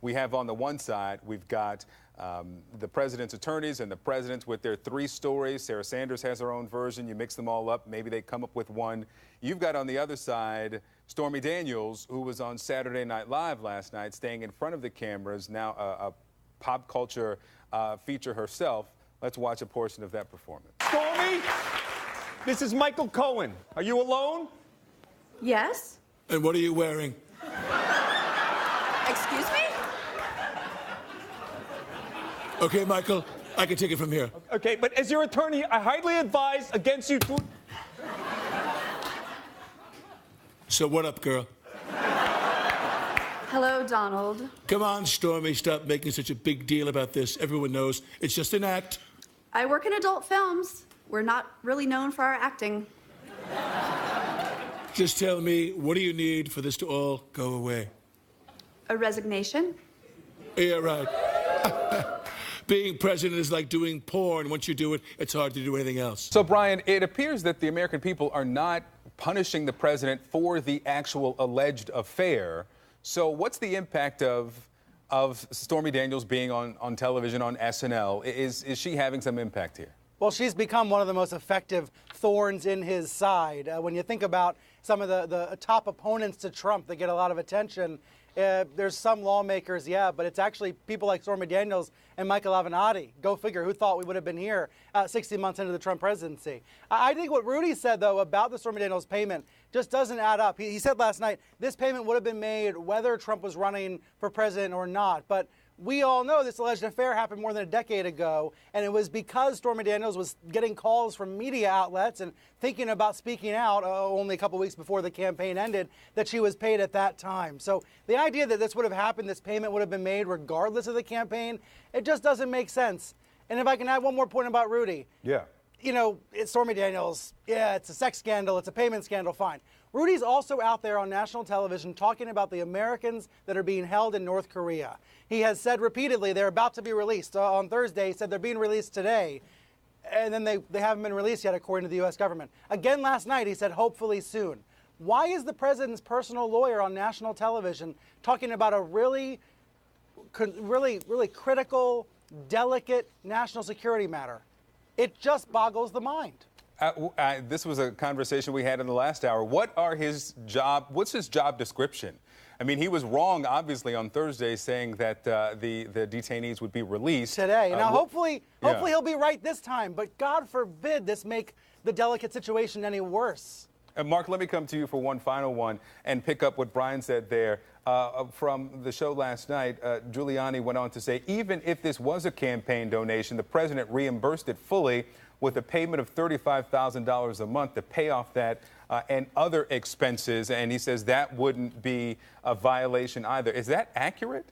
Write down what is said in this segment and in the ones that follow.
We have on the one side, we've got the president's attorneys and the presidents with their 3 stories. Sarah Sanders has her own version. You mix them all up, maybe they come up with one. You've got on the other side Stromy Daniels, who was on Saturday Night Live last night, staying in front of the cameras, now a pop culture feature herself. Let's watch a portion of that performance. Stromy, this is Michael Cohen. Are you alone? Yes. And what are you wearing? Excuse me? Okay, Michael, I can take it from here. Okay, but as your attorney, I highly advise against you to... So what up, girl? Hello, Donald. Come on, Stormy, stop making such a big deal about this. Everyone knows it's just an act. I work in adult films. We're not really known for our acting. Just tell me, what do you need for this to all go away? A resignation? Yeah, right. Being president is like doing porn. Once you do it, it's hard to do anything else. So, Brian, it appears that the American people are not punishing the president for the actual alleged affair. So what's the impact of Stromy Daniels being on television on SNL? Is she having some impact here? Well, she's become one of the most effective thorns in his side. When you think about some of the top opponents to Trump that get a lot of attention, there's some lawmakers, yeah, but it's actually people like Stromy Daniels and Michael Avenatti. Go figure, who thought we would have been here 60 months into the Trump presidency. I think what Rudy said, though, about the Stromy Daniels payment just doesn't add up. He said last night this payment would have been made whether Trump was running for president or not. But we all know this alleged affair happened more than a decade ago, and it was because Stromy Daniels was getting calls from media outlets and thinking about speaking out only a couple weeks before the campaign ended that she was paid at that time. So the idea that this would have happened, this payment would have been made regardless of the campaign, it just doesn't make sense. And if I can add one more point about Rudy. Yeah. You know, it's Stromy Daniels. Yeah, it's a sex scandal. It's a payment scandal. Fine. Rudy's also out there on national television talking about the Americans that are being held in North Korea. He has said repeatedly they're about to be released. On Thursday, he said they're being released today. And then they haven't been released yet, according to the U.S. government. Again, last night, he said hopefully soon. Why is the president's personal lawyer on national television talking about a really critical, delicate national security matter? It just boggles the mind. This was a conversation we had in the last hour. What's his job description? I mean, he was wrong, obviously, on Thursday, saying that the detainees would be released today. Now, hopefully he'll be right this time. But God forbid this make the delicate situation any worse. Mark, let me come to you for one final one and pick up what Brian said there. From the show last night, Giuliani went on to say, even if this was a campaign donation, the president reimbursed it fully with a payment of $35,000 a month to pay off that and other expenses. And he says that wouldn't be a violation either. Is that accurate?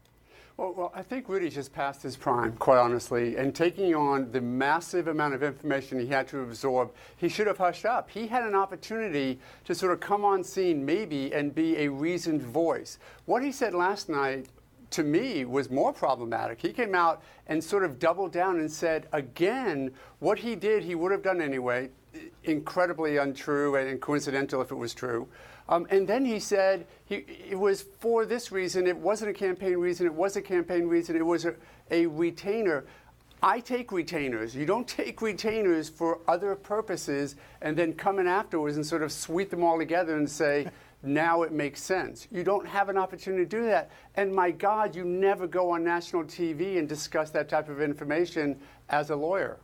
Well, I think Rudy just passed his prime, quite honestly, and taking on the massive amount of information he had to absorb, he should have hushed up. He had an opportunity to sort of come on scene, maybe, and be a reasoned voice. What he said last night, to me, was more problematic. He came out and sort of doubled down and said, again, what he did, he would have done anyway. Incredibly untrue and coincidental if it was true. And then he said it was for this reason. It wasn't a campaign reason. It was a campaign reason. It was a retainer. I take retainers. You don't take retainers for other purposes and then come in afterwards and sort of sweep them all together and say, now it makes sense. You don't have an opportunity to do that. And my God, you never go on national TV and discuss that type of information as a lawyer.